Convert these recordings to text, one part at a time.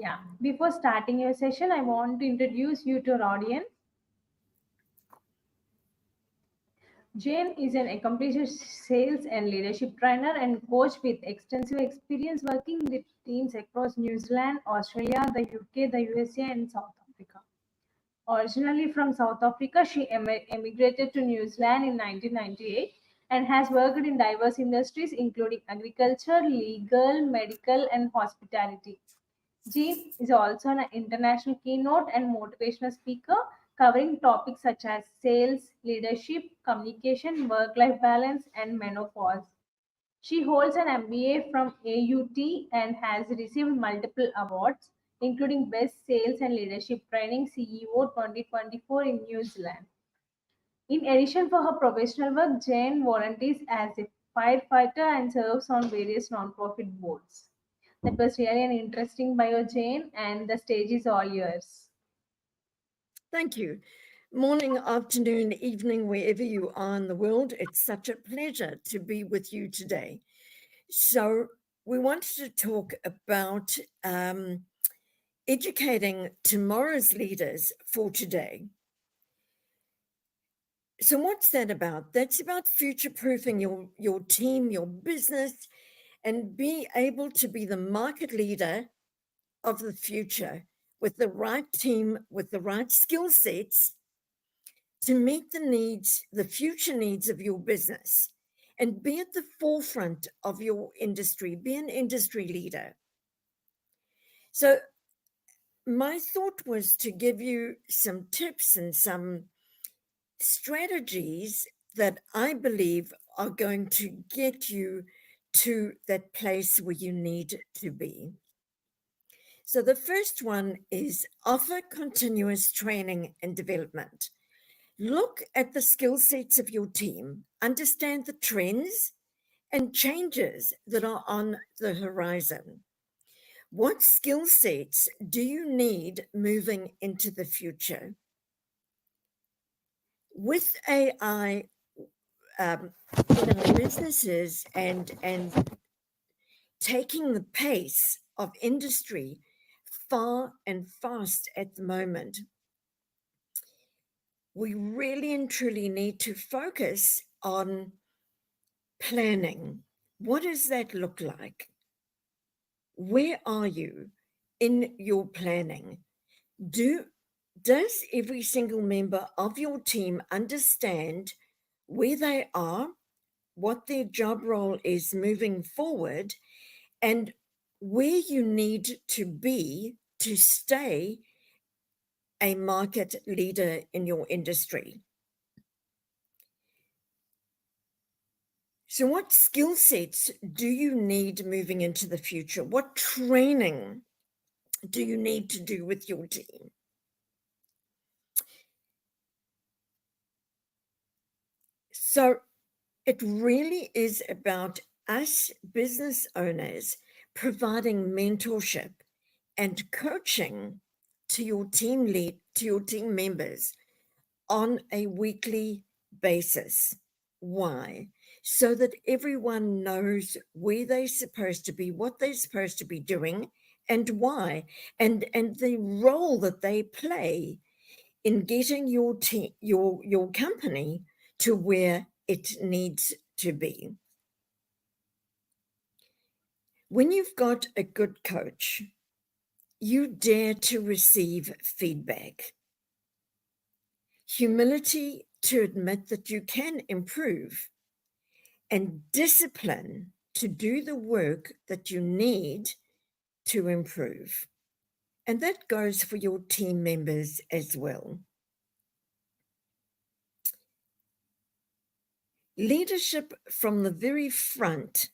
Yeah. Before starting your session, I want to introduce you to our audience. Jane is an accomplished sales and leadership trainer and coach with extensive experience working with teams across New Zealand, Australia, the UK, the USA, and South Africa. Originally from South Africa, she emigrated to New Zealand in 1998 and has worked in diverse industries including agriculture, legal, medical, and hospitality. Jean is also an international keynote and motivational speaker covering topics such as sales, leadership, communication, work life balance, and menopause. She holds an MBA from AUT and has received multiple awards, including Best Sales and Leadership Training CEO 2024 in New Zealand. In addition for her professional work, Jane volunteers as a firefighter and serves on various non-profit boards. That was really an interesting bio, Jane, and the stage is all yours. Thank you. Morning, afternoon, evening, wherever you are in the world, it's such a pleasure to be with you today. So we wanted to talk about educating tomorrow's leaders for today. So what's that about? That's about future-proofing your team, your business, and be able to be the market leader of the future with the right team, with the right skill sets to meet the needs, the future needs of your business, and be at the forefront of your industry, be an industry leader. So my thought was to give you some tips and some strategies that I believe are going to get you to that place where you need to be. So the first one is offer continuous training and development. Look at the skill sets of your team, understand the trends and changes that are on the horizon. What skill sets do you need moving into the future? With AI, businesses and taking the pace of industry far and fast at the moment, we really and truly need to focus on planning. What does that look like? Where are you in your planning? Does every single member of your team understand where they are, what their job role is moving forward, and where you need to be to stay a market leader in your industry? So what skill sets do you need moving into the future? What training do you need to do with your team? So it really is about us business owners providing mentorship and coaching to your team members on a weekly basis. Why? So that everyone knows where they're supposed to be, what they're supposed to be doing, and why, and the role that they play in getting your team, your company to where it needs to be. When you've got a good coach, you dare to receive feedback. Humility to admit that you can improve, and discipline to do the work that you need to improve. And that goes for your team members as well. Leadership from the very front.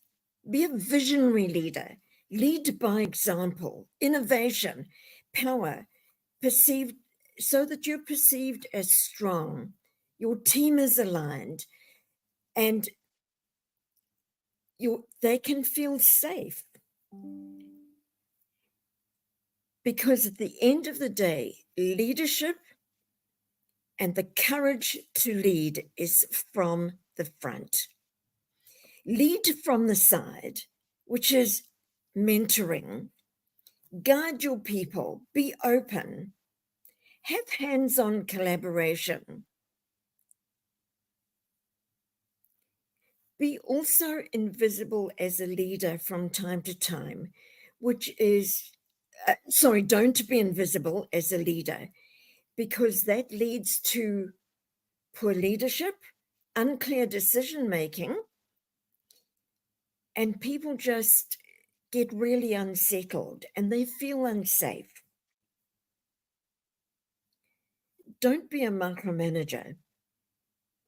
Be a visionary leader. Lead by example, innovation, power, perceived so that you're perceived as strong. Your team is aligned, and they can feel safe. Because at the end of the day, leadership and the courage to lead is from the front. Lead from the side, which is mentoring, Guide your people, be open, have hands-on collaboration. Be also invisible as a leader from time to time, which is, don't be invisible as a leader, because that leads to poor leadership, unclear decision-making, and people just get really unsettled and they feel unsafe. Don't be a micromanager.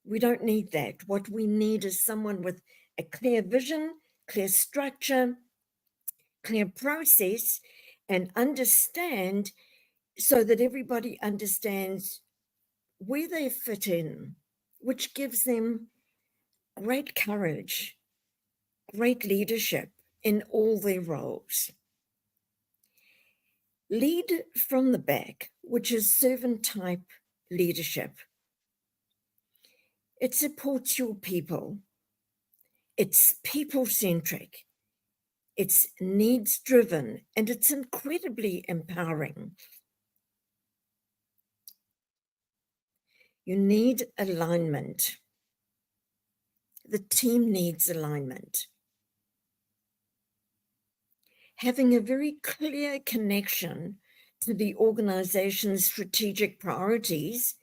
We don't need that. What we need is someone with a clear vision, clear structure, clear process, and understand, so that everybody understands where they fit in, which gives them great courage, great leadership in all their roles. Lead from the back, which is servant type leadership. It supports your people. It's people-centric. It's needs-driven, and it's incredibly empowering. You need alignment. The team needs alignment. Having a very clear connection to the organization's strategic priorities,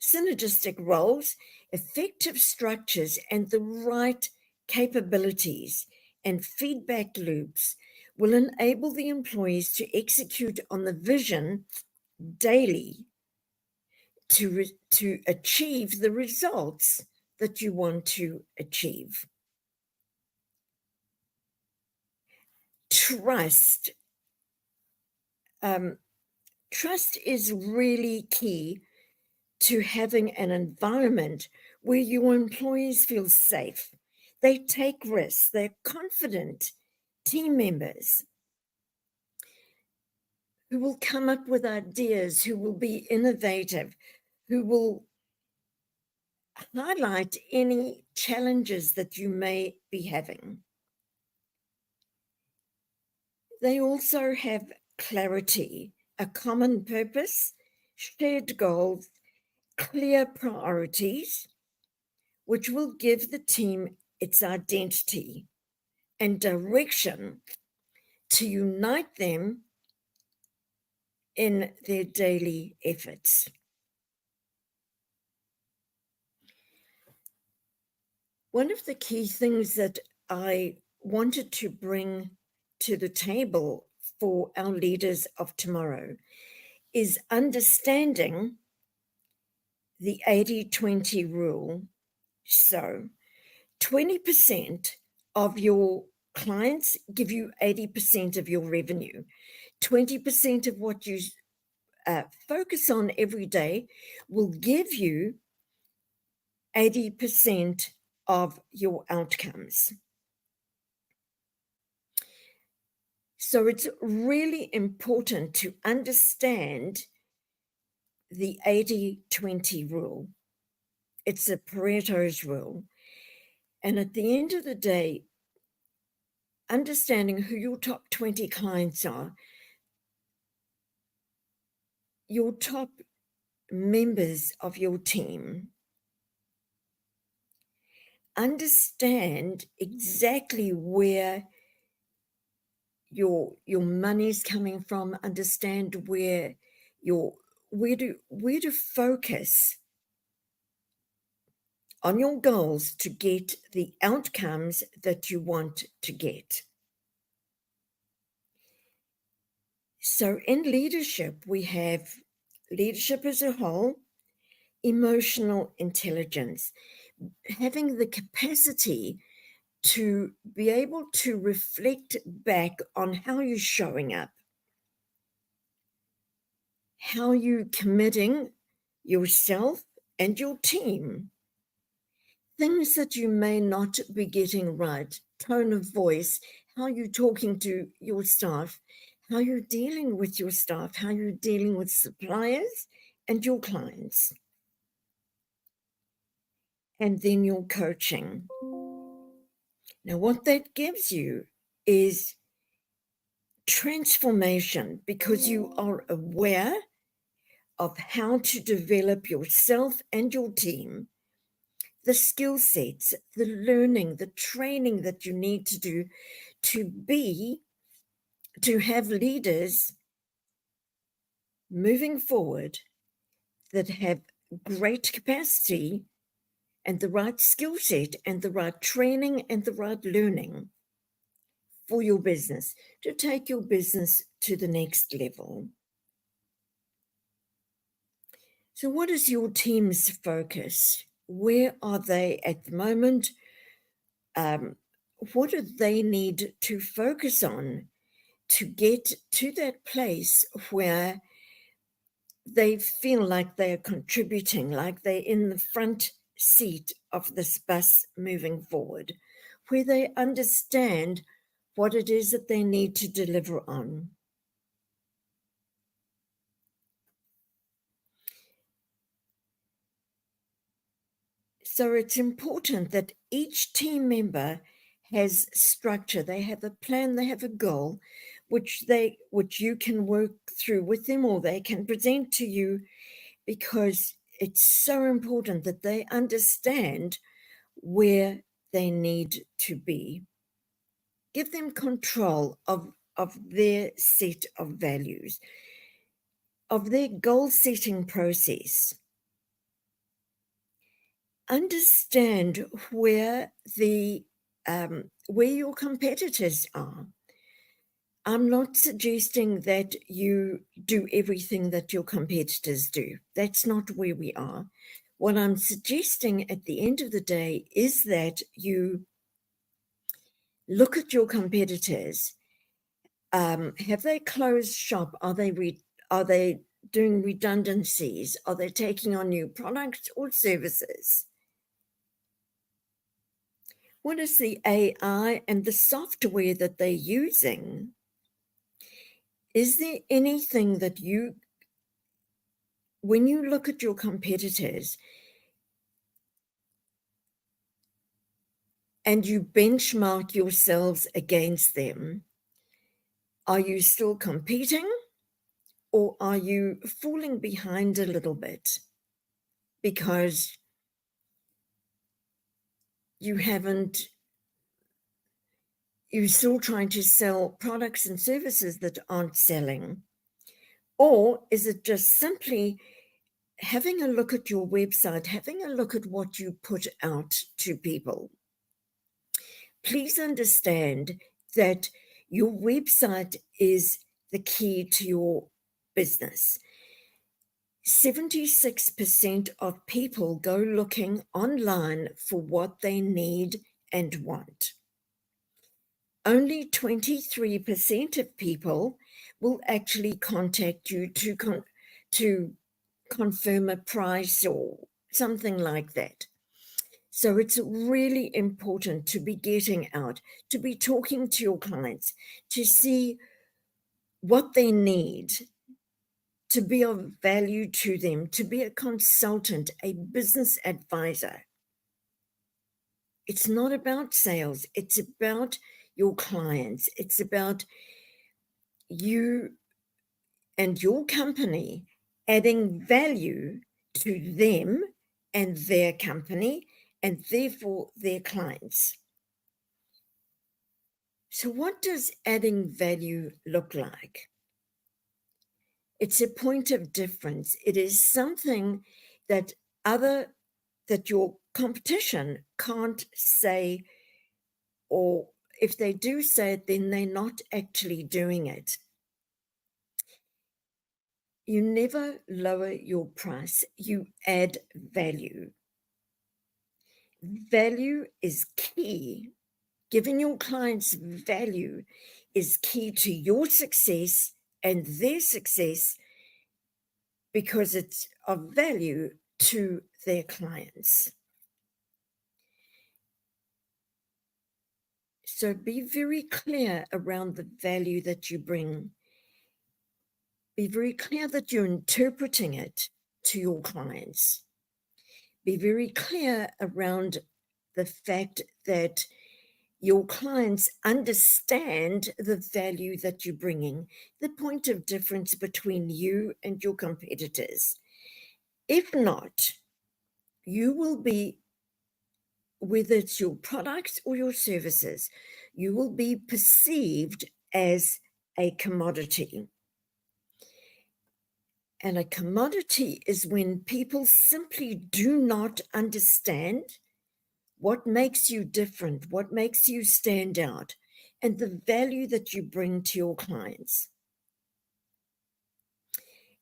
synergistic roles, effective structures, and the right capabilities and feedback loops will enable the employees to execute on the vision daily to achieve the results that you want to achieve. Trust. Trust is really key to having an environment where your employees feel safe. They take risks. They're confident team members who will come up with ideas, who will be innovative, who will highlight any challenges that you may be having. They also have clarity, a common purpose, shared goals, clear priorities, which will give the team its identity and direction to unite them in their daily efforts. One of the key things that I wanted to bring to the table for our leaders of tomorrow is understanding the 80-20 rule. So 20% of your clients give you 80% of your revenue. 20% of what you focus on every day will give you 80% of your outcomes. So it's really important to understand the 80-20 rule. It's a Pareto's rule. And at the end of the day, understanding who your top 20 clients are, your top members of your team, understand exactly where your money's coming from, understand where to focus on your goals to get the outcomes that you want to get. So in leadership, we have leadership as a whole, emotional intelligence, having the capacity to be able to reflect back on how you're showing up, how you're committing yourself and your team, things that you may not be getting right, tone of voice, how you're talking to your staff, how you're dealing with your staff, how you're dealing with suppliers and your clients. And then your coaching. Now, what that gives you is transformation because you are aware of how to develop yourself and your team, the skill sets, the learning, the training that you need to do to have leaders moving forward that have great capacity and the right skill set and the right training and the right learning for your business to take your business to the next level. So what is your team's focus? Where are they at the moment? What do they need to focus on to get to that place where they feel like they're contributing, like they're in the front seat of this bus moving forward, where they understand what it is that they need to deliver on? So it's important that each team member has structure. They have a plan, they have a goal, which you can work through with them or they can present to you, because it's so important that they understand where they need to be. Give them control of their set of values, of their goal-setting process. Understand where your competitors are. I'm not suggesting that you do everything that your competitors do. That's not where we are. What I'm suggesting at the end of the day is that you look at your competitors. Have they closed shop? Are they doing redundancies? Are they taking on new products or services? What is the AI and the software that they're using? Is there anything that when you look at your competitors and you benchmark yourselves against them, are you still competing or are you falling behind a little bit because you're still trying to sell products and services that aren't selling? Or is it just simply having a look at your website, having a look at what you put out to people? Please understand that your website is the key to your business. 76% of people go looking online for what they need and want. Only 23% of people will actually contact you to confirm a price or something like that. So it's really important to be getting out, to be talking to your clients, to see what they need, to be of value to them, to be a consultant, a business advisor. It's not about sales. It's about your clients. It's about you and your company adding value to them and their company and therefore their clients. So what does adding value look like? It's a point of difference. It is something that your competition can't say, or if they do say it, then they're not actually doing it. You never lower your price, you add value. Value is key. Giving your clients value is key to your success and their success, because it's of value to their clients. So be very clear around the value that you bring. Be very clear that you're interpreting it to your clients. Be very clear around the fact that your clients understand the value that you're bringing, the point of difference between you and your competitors. If not, you will be, whether it's your products or your services, you will be perceived as a commodity. And a commodity is when people simply do not understand what makes you different, what makes you stand out, and the value that you bring to your clients.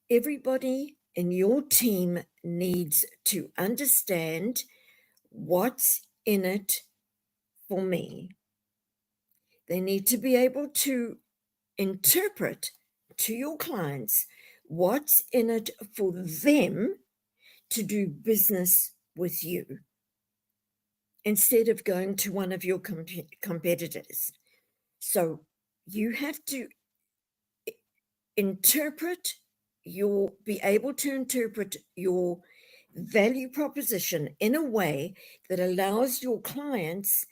Everybody in your team needs to understand what's in it for me. They need to be able to interpret to your clients what's in it for them to do business with you, instead of going to one of your competitors. So you have to be able to interpret your value proposition in a way that allows your clients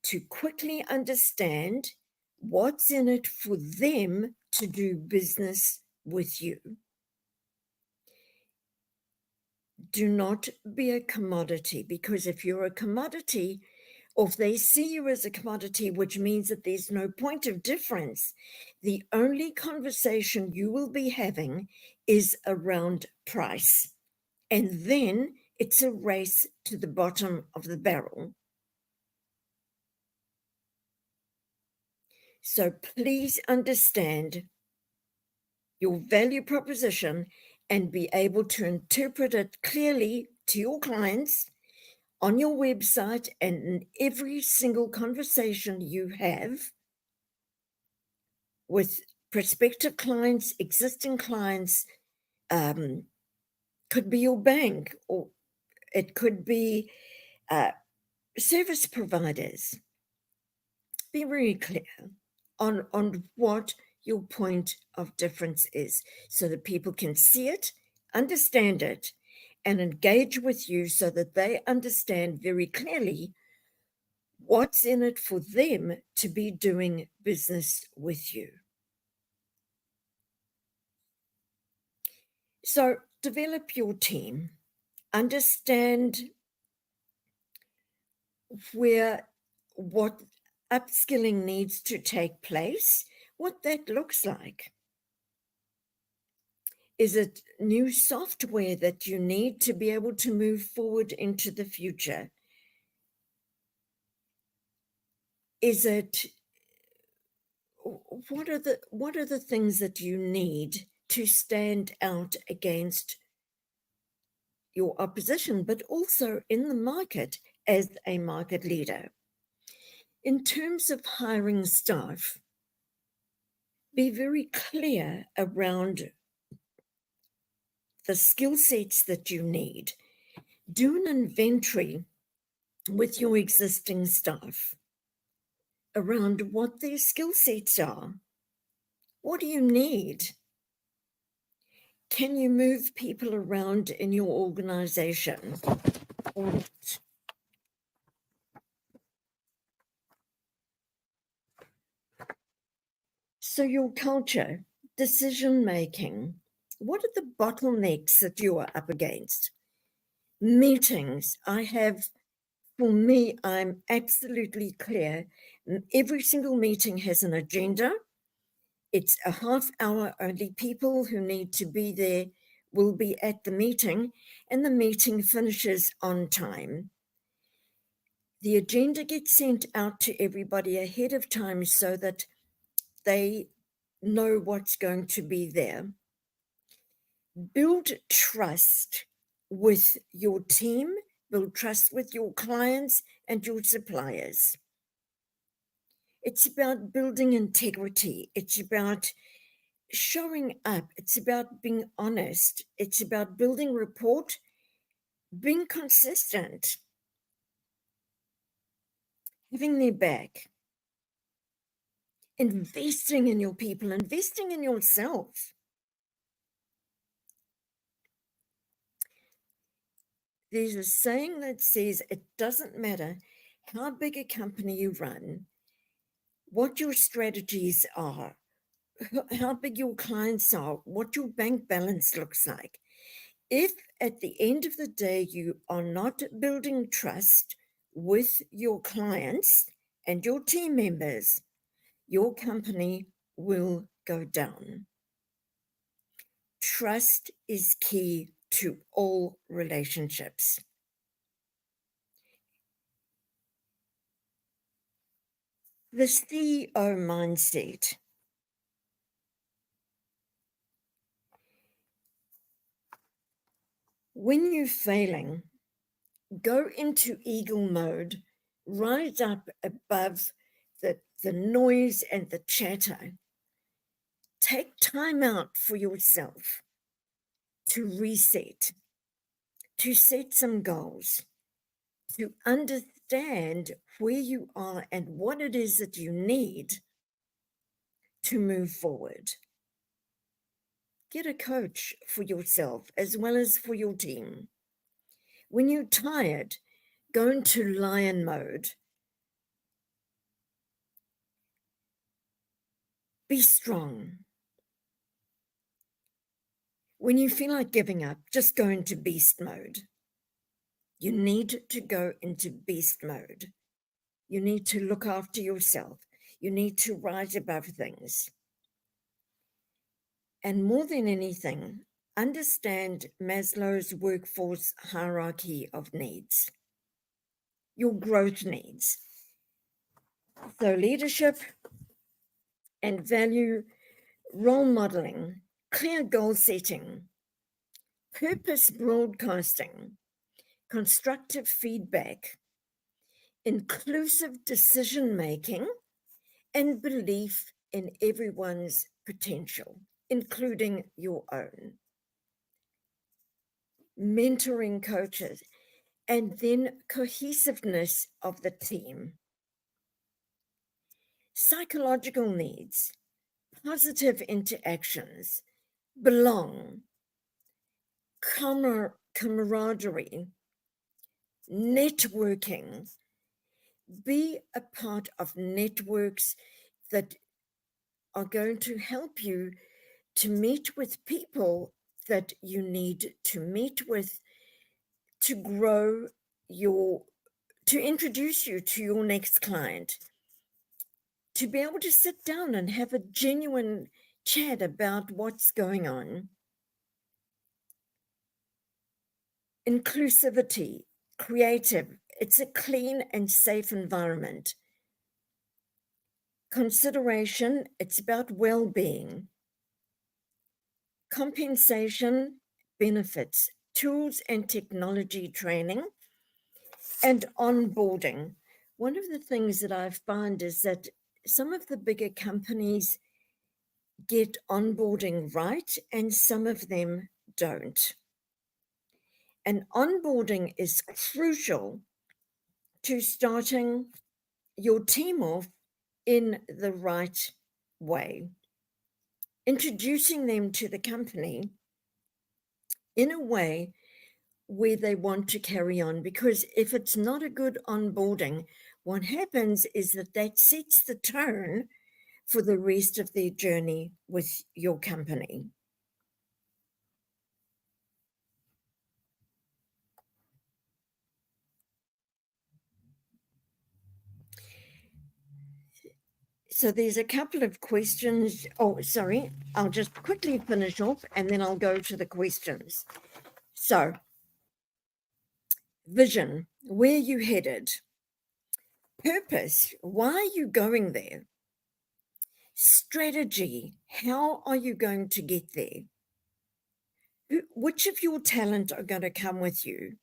to quickly understand what's in it for them to do business with you. Do not be a commodity, because if you're a commodity, or if they see you as a commodity, which means that there's no point of difference, the only conversation you will be having is around price. And then it's a race to the bottom of the barrel. So please understand your value proposition and be able to interpret it clearly to your clients on your website and in every single conversation you have with prospective clients, existing clients. Could be your bank, or it could be service providers. Be very clear on what your point of difference is, so that people can see it, understand it, and engage with you so that they understand very clearly what's in it for them to be doing business with you. So develop your team, understand what upskilling needs to take place, what that looks like. Is it new software that you need to be able to move forward into the future? Is it, what are the things that you need to stand out against your opposition, but also in the market as a market leader? In terms of hiring staff, be very clear around the skill sets that you need. Do an inventory with your existing staff around what their skill sets are. What do you need? Can you move people around in your organization? So your culture, decision-making, what are the bottlenecks that you are up against? Meetings. For me, I'm absolutely clear. Every single meeting has an agenda. It's a half hour. Only people who need to be there will be at the meeting, and the meeting finishes on time. The agenda gets sent out to everybody ahead of time so that they know what's going to be there. Build trust with your team, build trust with your clients and your suppliers. It's about building integrity. It's about showing up. It's about being honest. It's about building rapport, being consistent, having their back, investing in your people, investing in yourself. There's a saying that says it doesn't matter how big a company you run, what your strategies are, how big your clients are, what your bank balance looks like. If at the end of the day you are not building trust with your clients and your team members, your company will go down. Trust is key to all relationships. The CEO mindset. When you're failing, go into eagle mode, rise up above the noise and the chatter. Take time out for yourself to reset, to set some goals, to understand where you are and what it is that you need to move forward. Get a coach for yourself as well as for your team. When you're tired, go into lion mode. Be strong. When you feel like giving up, just go into beast mode. You need to go into beast mode. You need to look after yourself. You need to rise above things. And more than anything, understand Maslow's workforce hierarchy of needs, your growth needs. So leadership and value, role modeling, clear goal setting, purpose broadcasting, constructive feedback, inclusive decision-making, and belief in everyone's potential, including your own. Mentoring coaches, and then cohesiveness of the team. Psychological needs, positive interactions, belong, camaraderie, networking. Be a part of networks that are going to help you to meet with people that you need to meet with to grow to introduce you to your next client, to be able to sit down and have a genuine chat about what's going on. Inclusivity, creative, it's a clean and safe environment. Consideration, it's about well-being. Compensation, benefits, tools and technology training, and onboarding. One of the things that I've found is that some of the bigger companies get onboarding right and some of them don't. And onboarding is crucial to starting your team off in the right way. Introducing them to the company in a way where they want to carry on, because if it's not a good onboarding, what happens is that sets the tone for the rest of their journey with your company. So there's a couple of questions. Oh, sorry, I'll just quickly finish off and then I'll go to the questions. So, vision, where are you headed? Purpose, why are you going there? Strategy, how are you going to get there? Which of your talent are going to come with you?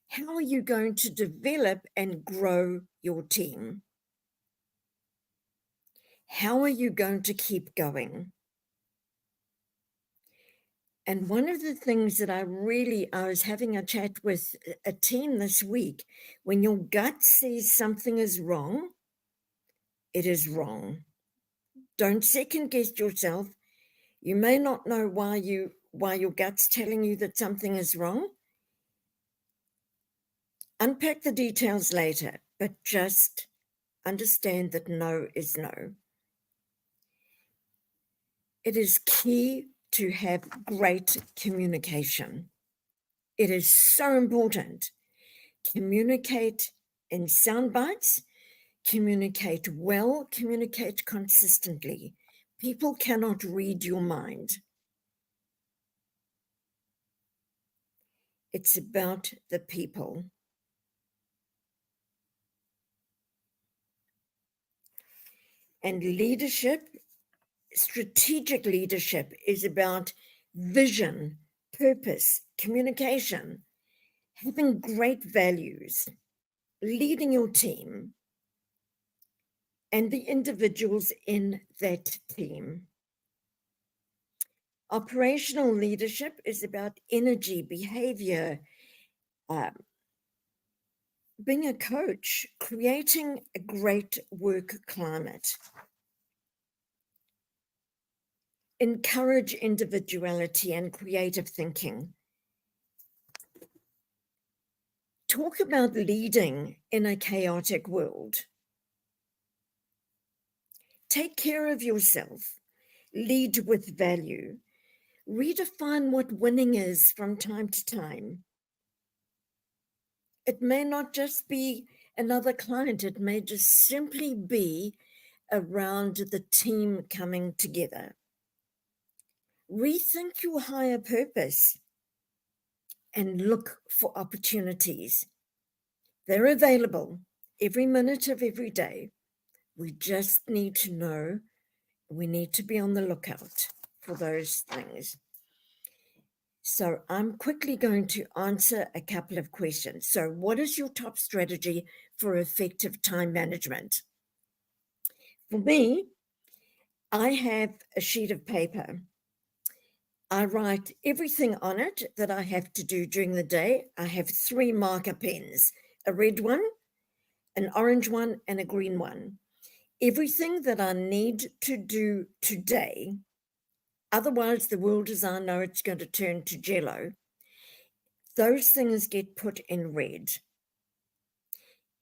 How are you going to develop and grow your team? How are you going to keep going? And one of the things that I was having a chat with a team this week, when your gut says something is wrong, it is wrong. Don't second guess yourself. You may not know why your gut's telling you that something is wrong. Unpack the details later, but just understand that no is no. It is key to have great communication. It is so important. Communicate in sound bites, communicate well, communicate consistently. People cannot read your mind. It's about the people. And leadership, strategic leadership, is about vision, purpose, communication, having great values, leading your team and the individuals in that team. Operational leadership is about energy, behavior, being a coach, creating a great work climate. Encourage individuality and creative thinking. Talk about leading in a chaotic world. Take care of yourself. Lead with value. Redefine what winning is from time to time. It may not just be another client. It may just simply be around the team coming together. Rethink your higher purpose and look for opportunities. They're available every minute of every day. We just need to know, we need to be on the lookout for those things. So I'm quickly going to answer a couple of questions. So what is your top strategy for effective time management? For me, I have a sheet of paper. I write everything on it that I have to do during the day. I have 3 marker pens, a red one, an orange one, and a green one. Everything that I need to do today, otherwise the world as I know it's going to turn to jello, those things get put in red.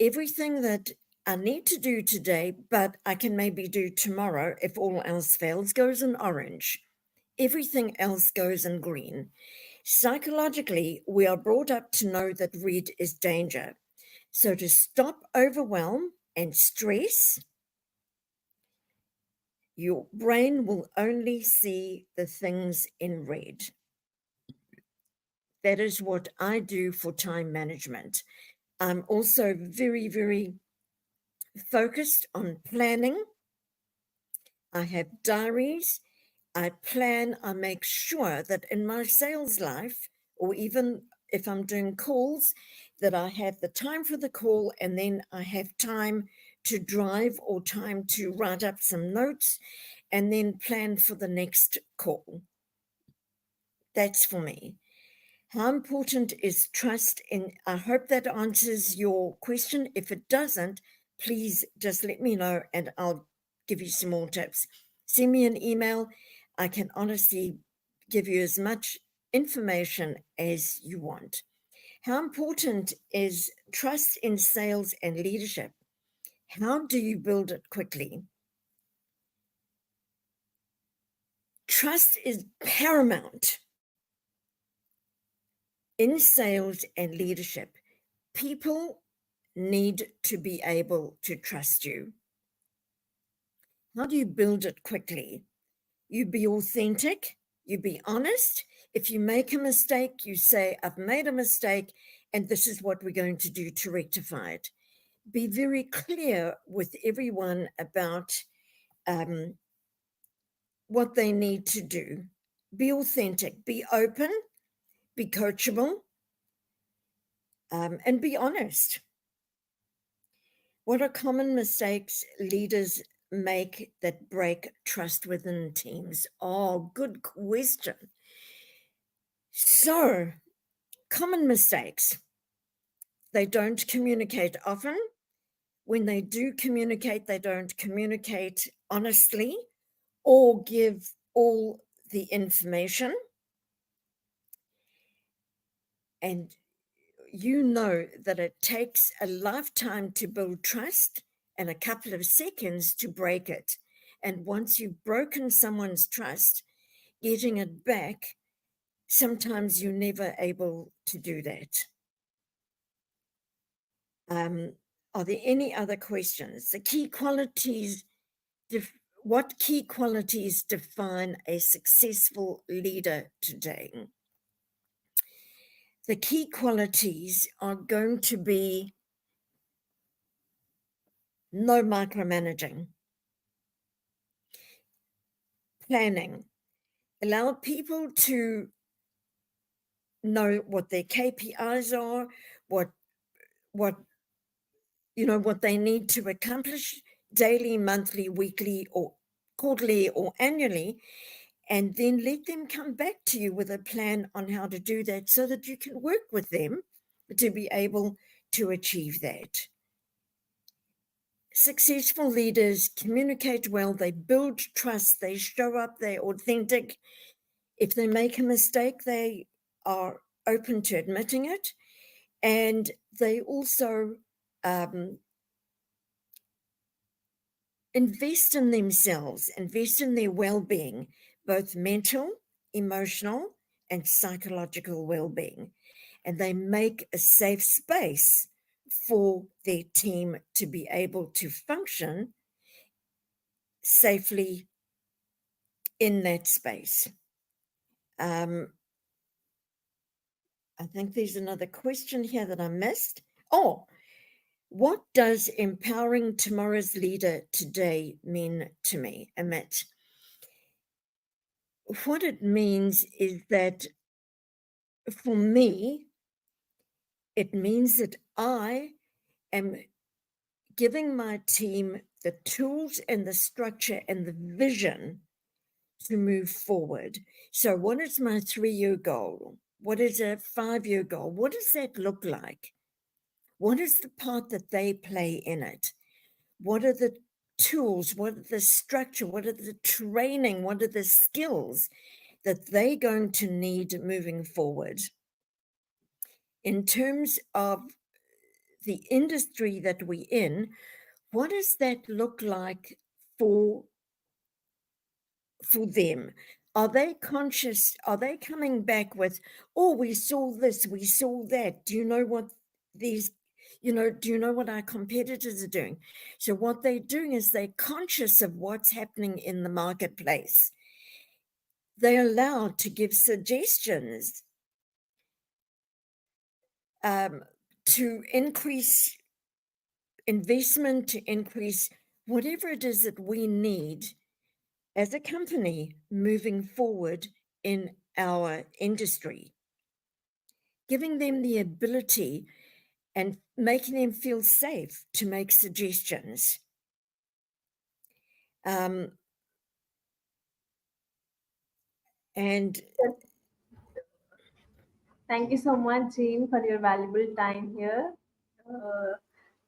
Everything that I need to do today, but I can maybe do tomorrow if all else fails, goes in orange. Everything else goes in green. Psychologically, we are brought up to know that red is danger. So to stop overwhelm and stress, your brain will only see the things in red. That is what I do for time management. I'm also very, very focused on planning. I have diaries. I plan, I make sure that in my sales life, or even if I'm doing calls, that I have the time for the call and then I have time to drive or time to write up some notes and then plan for the next call. That's for me. How important is trust in? I hope that answers your question. If it doesn't, please just let me know and I'll give you some more tips. Send me an email. I can honestly give you as much information as you want. How important is trust in sales and leadership? How do you build it quickly? Trust is paramount in sales and leadership. People need to be able to trust you. How do you build it quickly? You be authentic, you be honest. If you make a mistake, you say, I've made a mistake, and this is what we're going to do to rectify it. Be very clear with everyone about what they need to do. Be authentic, be open, be coachable, and be honest. What are common mistakes leaders make that break trust within teams? Oh, good question. So, common mistakes. They don't communicate often. When they do communicate, they don't communicate honestly or give all the information. And you know that it takes a lifetime to build trust and a couple of seconds to break it. And once you've broken someone's trust, getting it back, sometimes you're never able to do that. Are there any other questions? The key qualities, what key qualities define a successful leader today? The key qualities are going to be no micromanaging, planning, allow people to know what their KPIs are, what they need to accomplish daily, monthly, weekly, or quarterly, or annually, and then let them come back to you with a plan on how to do that so that you can work with them to be able to achieve that. Successful leaders communicate well, they build trust, they show up, they're authentic. If they make a mistake, they are open to admitting it, and they also invest in themselves, invest in their well-being, both mental, emotional, and psychological well-being. And they make a safe space for their team to be able to function safely in that space. I think there's another question here that I missed. Oh, what does empowering tomorrow's leader today mean to me, Amit? What it means is that for me, it means that I am giving my team the tools and the structure and the vision to move forward. So what is my 3-year goal? What is a 5-year goal? What does that look like? What is the part that they play in it? What are the tools? What are the structure? What are the training? What are the skills that they're going to need moving forward? In terms of the industry that we're in, what does that look like for them? Are they conscious? Are they coming back with, oh, we saw this, we saw that? Do you know what these, do you know what our competitors are doing? So what they're doing is they're conscious of what's happening in the marketplace. They're allowed to give suggestions to increase investment, to increase whatever it is that we need as a company moving forward in our industry, giving them the ability and making them feel safe to make suggestions. And thank you so much, Jean, for your valuable time here.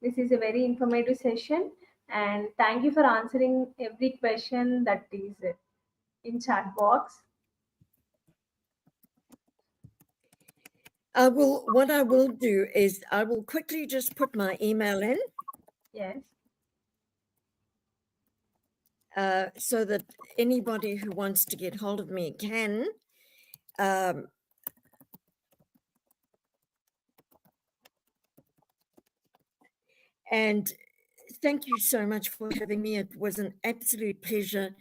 This is a very informative session, and thank you for answering every question that is in chat box. What I will do is I will quickly just put my email in. Yes. So that anybody who wants to get hold of me can. And thank you so much for having me. It was an absolute pleasure.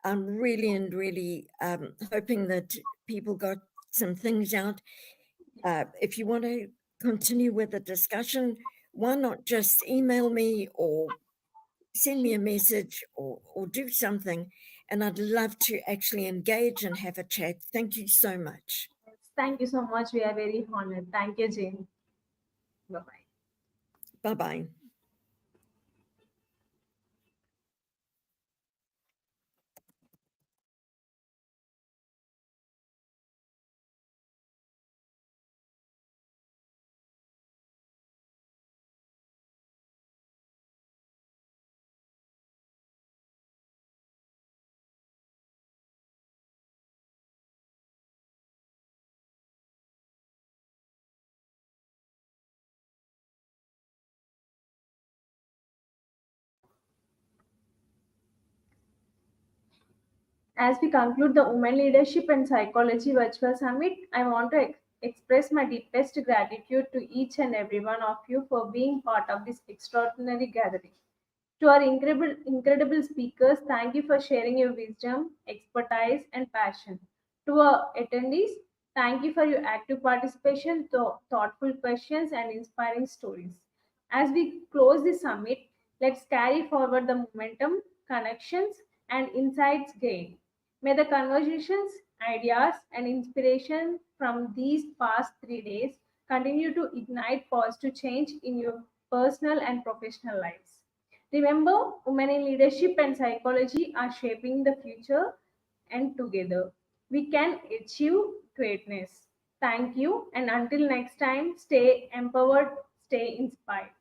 I'm really hoping that people got some things out. If you want to continue with the discussion, why not just email me or send me a message or do something, and I'd love to actually engage and have a chat. Thank you so much. Thank you so much. We are very honored. Thank you, Jean. Bye-bye. Bye-bye. As we conclude the Women Leadership and Psychology Virtual Summit, I want to express my deepest gratitude to each and every one of you for being part of this extraordinary gathering. To our incredible speakers, thank you for sharing your wisdom, expertise, and passion. To our attendees, thank you for your active participation, thoughtful questions, and inspiring stories. As we close the summit, let's carry forward the momentum, connections, and insights gained. May the conversations, ideas, and inspiration from these past 3 days continue to ignite positive change in your personal and professional lives. Remember, women in leadership and psychology are shaping the future, and together we can achieve greatness. Thank you, and until next time, stay empowered, stay inspired.